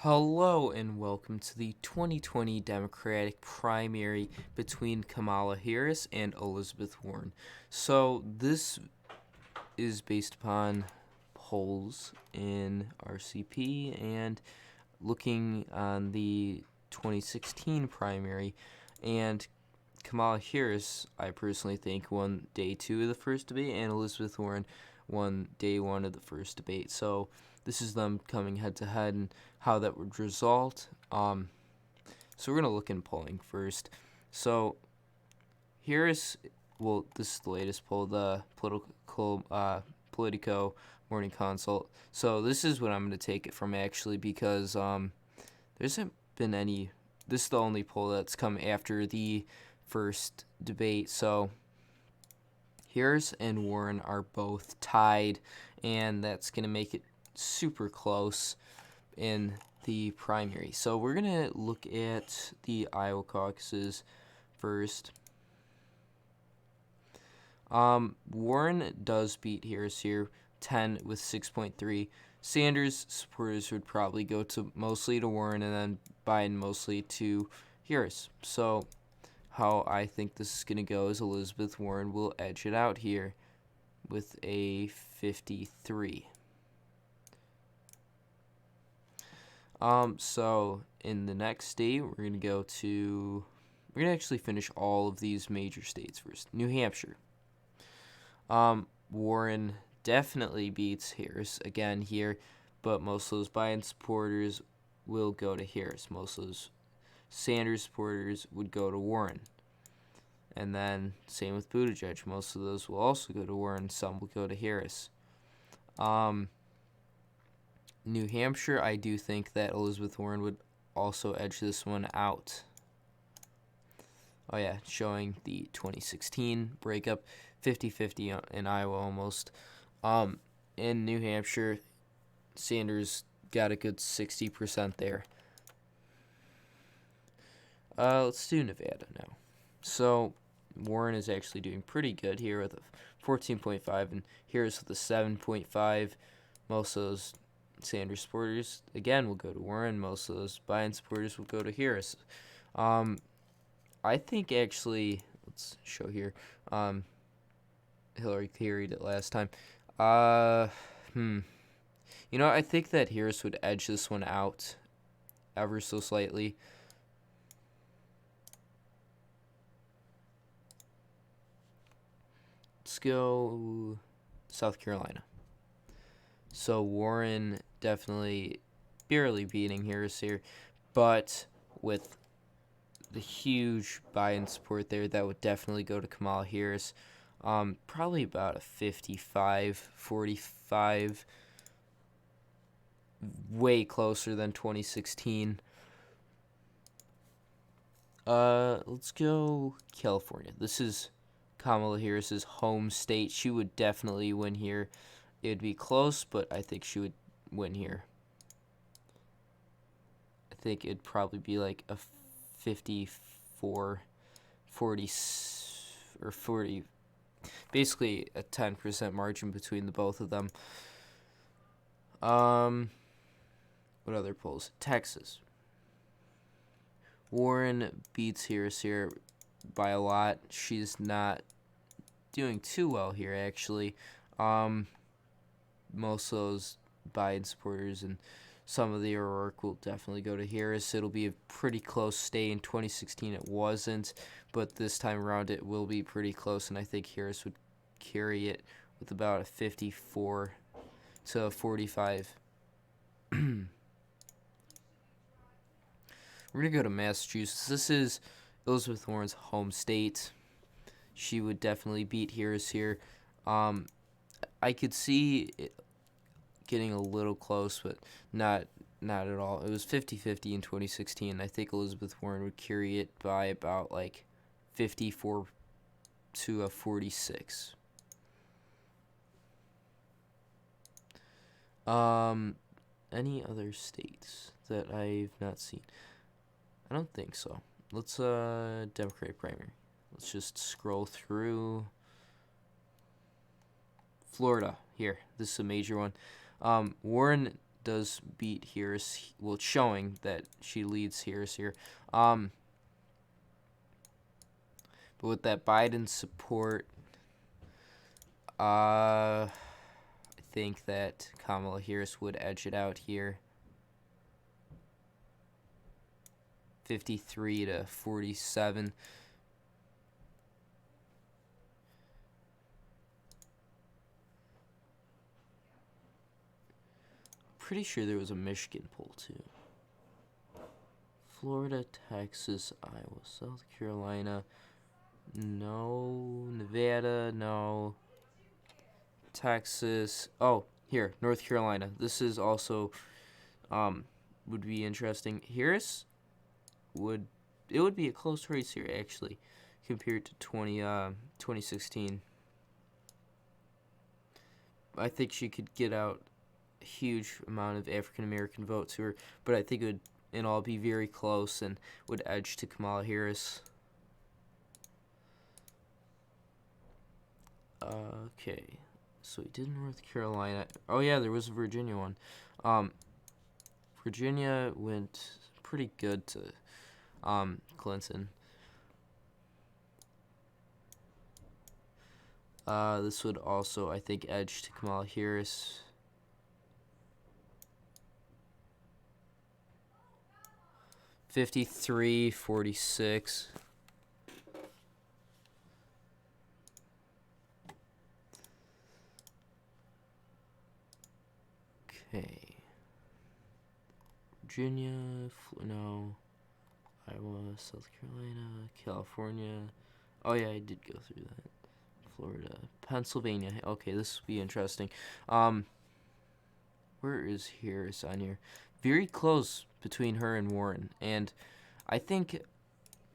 Hello and welcome to the 2020 Democratic primary between Kamala Harris and Elizabeth Warren. So this is based upon polls in RCP and looking on the 2016 primary, and Kamala Harris, I personally think, won day 2 of the first debate, and Elizabeth Warren won day 1 of the first debate. So this is them coming head to head and how that would result. So we're going to look in polling first. So Harris, well, this is the latest poll, the Politico Morning Consult. So this is what I'm going to take it from, actually, because there hasn't been any. This is the only poll that's come after the first debate. So Harris and Warren are both tied, and that's going to make it super close in the primary. So we're going to look at the Iowa caucuses first. Warren does beat Harris here, 10 with 6.3. Sanders supporters would probably go to mostly to Warren, and then Biden mostly to Harris. So how I think this is going to go is Elizabeth Warren will edge it out here with a 53. So in the next state, we're going to actually finish all of these major states first. New Hampshire. Warren definitely beats Harris again here, but most of those Biden supporters will go to Harris. Most of those Sanders supporters would go to Warren. And then same with Buttigieg. Most of those will also go to Warren. Some will go to Harris. New Hampshire, I do think that Elizabeth Warren would also edge this one out. Oh yeah, showing the 2016 breakup, 50-50 in Iowa almost. In New Hampshire, Sanders got a good 60% there. Let's do Nevada now. So Warren is actually doing pretty good here with a 14.5, and Harris with a 7.5. Most of those Sanders supporters, again, will go to Warren. Most of those Biden supporters will go to Harris. I think, actually, let's show here. Hillary carried it last time. I think that Harris would edge this one out ever so slightly. Let's go South Carolina. So Warren definitely barely beating Harris here, but with the huge Biden support there, that would definitely go to Kamala Harris. Probably about a 55-45, way closer than 2016. Let's go California. This is Kamala Harris's home state. She would definitely win here. It would be close, but I think she would win here. I think it'd probably be like a 54, 40, or 40, basically a 10% margin between the both of them. What other polls? Texas. Warren beats Harris here by a lot. She's not doing too well here, actually. Most of those Biden supporters and some of the O'Rourke will definitely go to Harris. It'll be a pretty close stay. In 2016 it wasn't, but this time around it will be pretty close, and I think Harris would carry it with about a 54 to 45. We're going to go to Massachusetts. This is Elizabeth Warren's home state. She would definitely beat Harris here. I could see it getting a little close, but not at all. It was 50-50 in 2016. I think Elizabeth Warren would carry it by about like 54 to a 46. Any other states that I've not seen? I don't think so. Let's Democratic primary. Let's just scroll through. Florida here. This is a major one. Warren does beat Harris. Well, it's showing that she leads Harris here. But with that Biden support, I think that Kamala Harris would edge it out here. 53 to 47. Pretty sure there was a Michigan poll too. Florida, Texas, Iowa, South Carolina, no. Nevada, no. Texas, oh, here, North Carolina. This is also would be interesting. Harris would be a close race here actually compared to 2016. I think she could get out a huge amount of African American votes here, but I think it would in all be very close and would edge to Kamala Harris. Okay, so we did North Carolina. Oh yeah, there was a Virginia one. Virginia went pretty good to Clinton. This would also, I think, edge to Kamala Harris. $53.46. Okay. Virginia, no. Iowa, South Carolina, California. Oh yeah, I did go through that. Florida, Pennsylvania. Okay, this will be interesting. Where is Harris on here? Very close between her and Warren, and I think,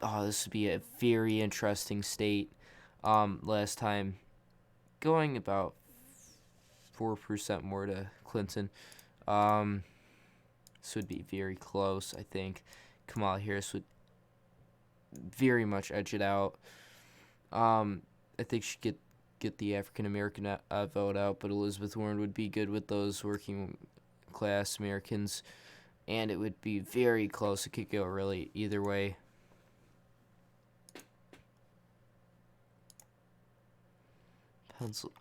this would be a very interesting state. Last time, going about 4% more to Clinton. This would be very close. I think Kamala Harris would very much edge it out. I think she'd get the African American vote out, but Elizabeth Warren would be good with those working class Americans, and it would be very close. It could go really either way.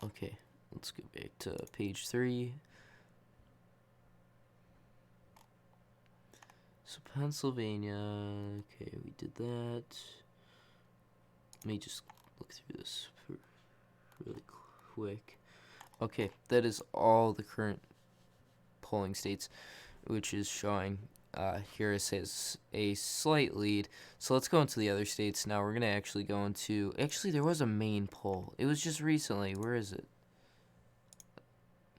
Okay, let's go back to page 3. So Pennsylvania, okay, we did that. Let me just look through this really quick. Okay, that is all the current polling states, which is showing Harris has a slight lead. So let's go into the other states now. We're going to actually go into... Actually, there was a Maine poll. It was just recently. Where is it?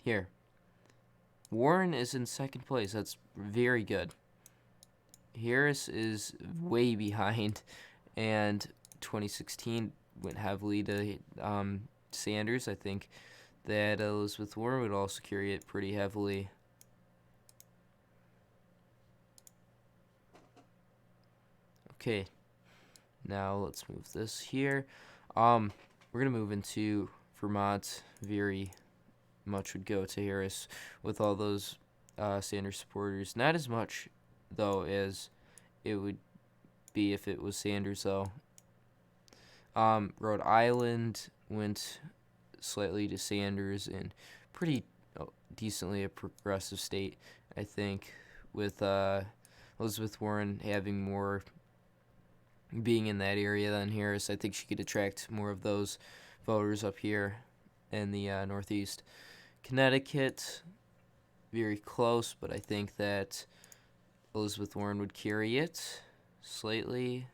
Here. Warren is in second place. That's very good. Harris is way behind, and 2016 went heavily to Sanders. I think that Elizabeth Warren would also carry it pretty heavily. Okay, now let's move this here. We're gonna move into Vermont. Very much would go to Harris with all those Sanders supporters. Not as much though as it would be if it was Sanders though. Rhode Island went slightly to Sanders, and pretty decently a progressive state, I think, with Elizabeth Warren having more being in that area than Harris. I think she could attract more of those voters up here in the Northeast. Connecticut, very close, but I think that Elizabeth Warren would carry it slightly.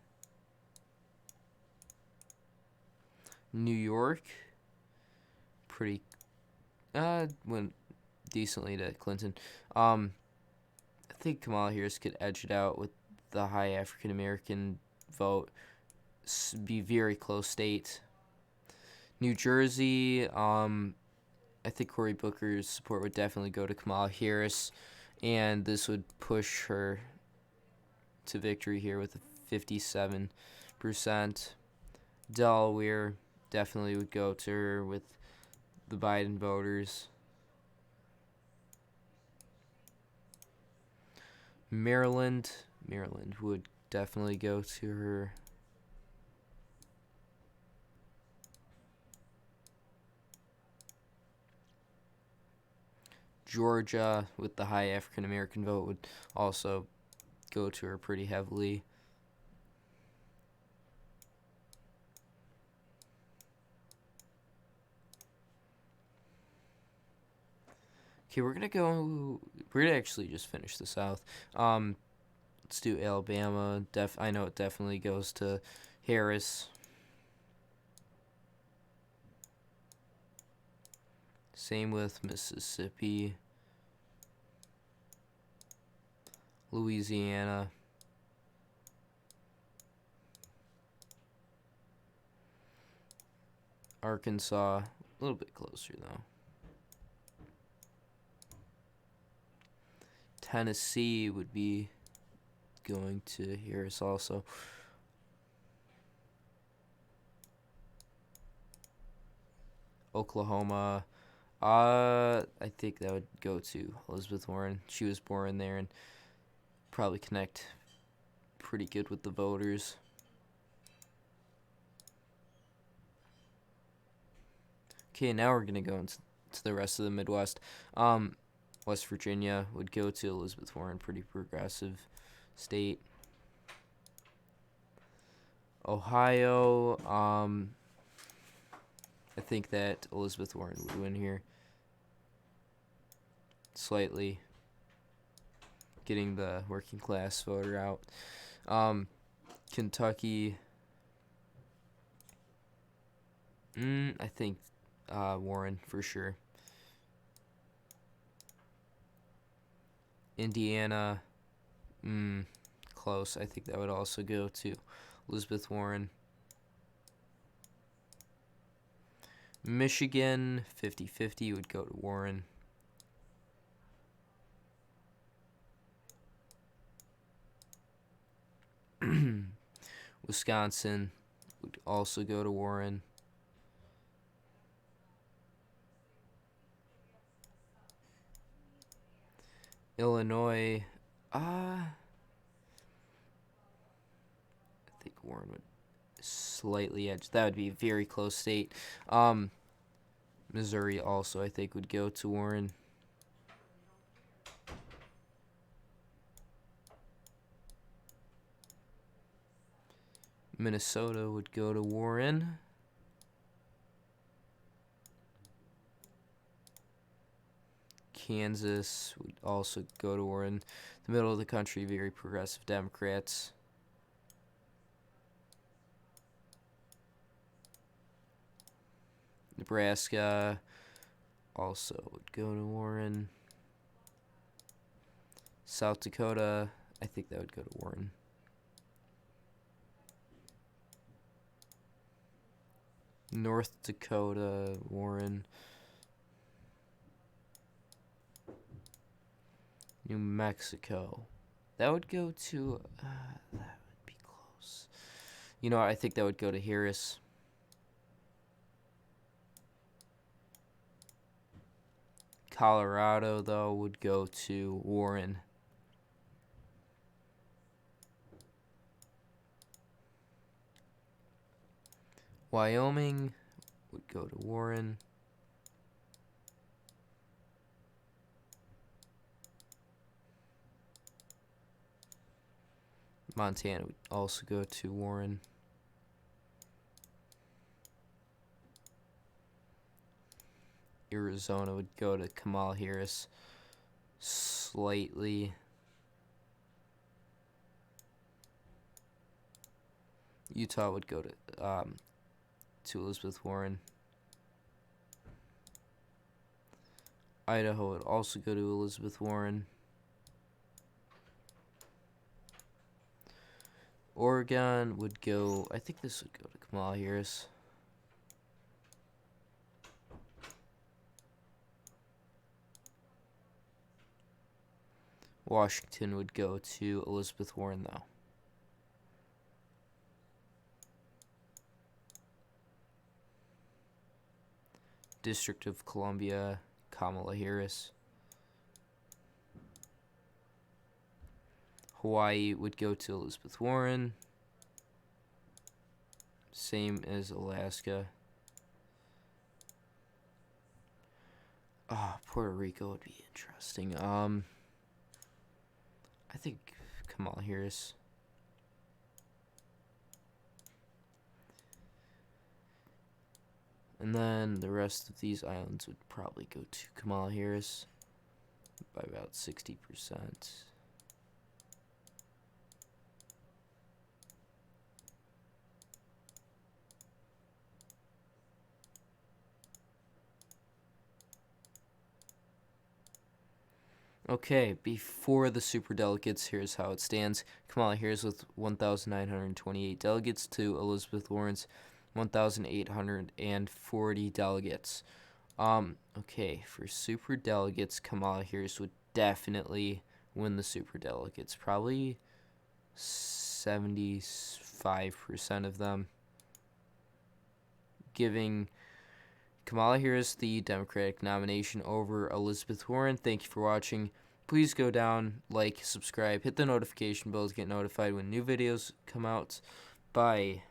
New York, pretty went decently to Clinton. I think Kamala Harris could edge it out with the high African American vote. Be very close state. New Jersey, I think Cory Booker's support would definitely go to Kamala Harris, and this would push her to victory here with a 57%. Delaware definitely would go to her with the Biden voters. Maryland would definitely go to her. Georgia, with the high African American vote, would also go to her pretty heavily. Okay, we're gonna actually just finish the South. Let's do Alabama. I know it definitely goes to Harris. Same with Mississippi, Louisiana, Arkansas, a little bit closer though. Tennessee would be going to Harris also. Oklahoma, I think that would go to Elizabeth Warren. She was born there and probably connect pretty good with the voters. Okay, now we're gonna go into the rest of the Midwest. West Virginia would go to Elizabeth Warren, pretty progressive state. Ohio, I think that Elizabeth Warren would win here. Slightly getting the working class voter out. Kentucky, I think Warren for sure. Indiana, close. I think that would also go to Elizabeth Warren. Michigan, 50-50 would go to Warren. Wisconsin would also go to Warren. Illinois, I think Warren would slightly edge. That would be a very close state. Missouri also, I think, would go to Warren. Minnesota would go to Warren. Kansas would also go to Warren. The middle of the country, very progressive Democrats. Nebraska also would go to Warren. South Dakota, I think that would go to Warren. North Dakota, Warren. New Mexico. That would go to, that would be close. You know, I think that would go to Harris. Colorado, though, would go to Warren. Wyoming would go to Warren. Montana would also go to Warren. Arizona would go to Kamala Harris slightly. Utah would go to Elizabeth Warren. Idaho would also go to Elizabeth Warren. Oregon would go, I think this would go to Kamala Harris. Washington would go to Elizabeth Warren, though. District of Columbia, Kamala Harris. Hawaii would go to Elizabeth Warren. Same as Alaska. Puerto Rico would be interesting. I think Kamala Harris. And then the rest of these islands would probably go to Kamala Harris by about 60%. Okay, before the superdelegates, here's how it stands. Kamala Harris with 1,928 delegates to Elizabeth Warren's 1,840 delegates. Okay, for superdelegates, Kamala Harris would definitely win the superdelegates. Probably 75% of them, giving Kamala Harris the Democratic nomination over Elizabeth Warren. Thank you for watching. Please go down, like, subscribe, hit the notification bell to get notified when new videos come out. Bye.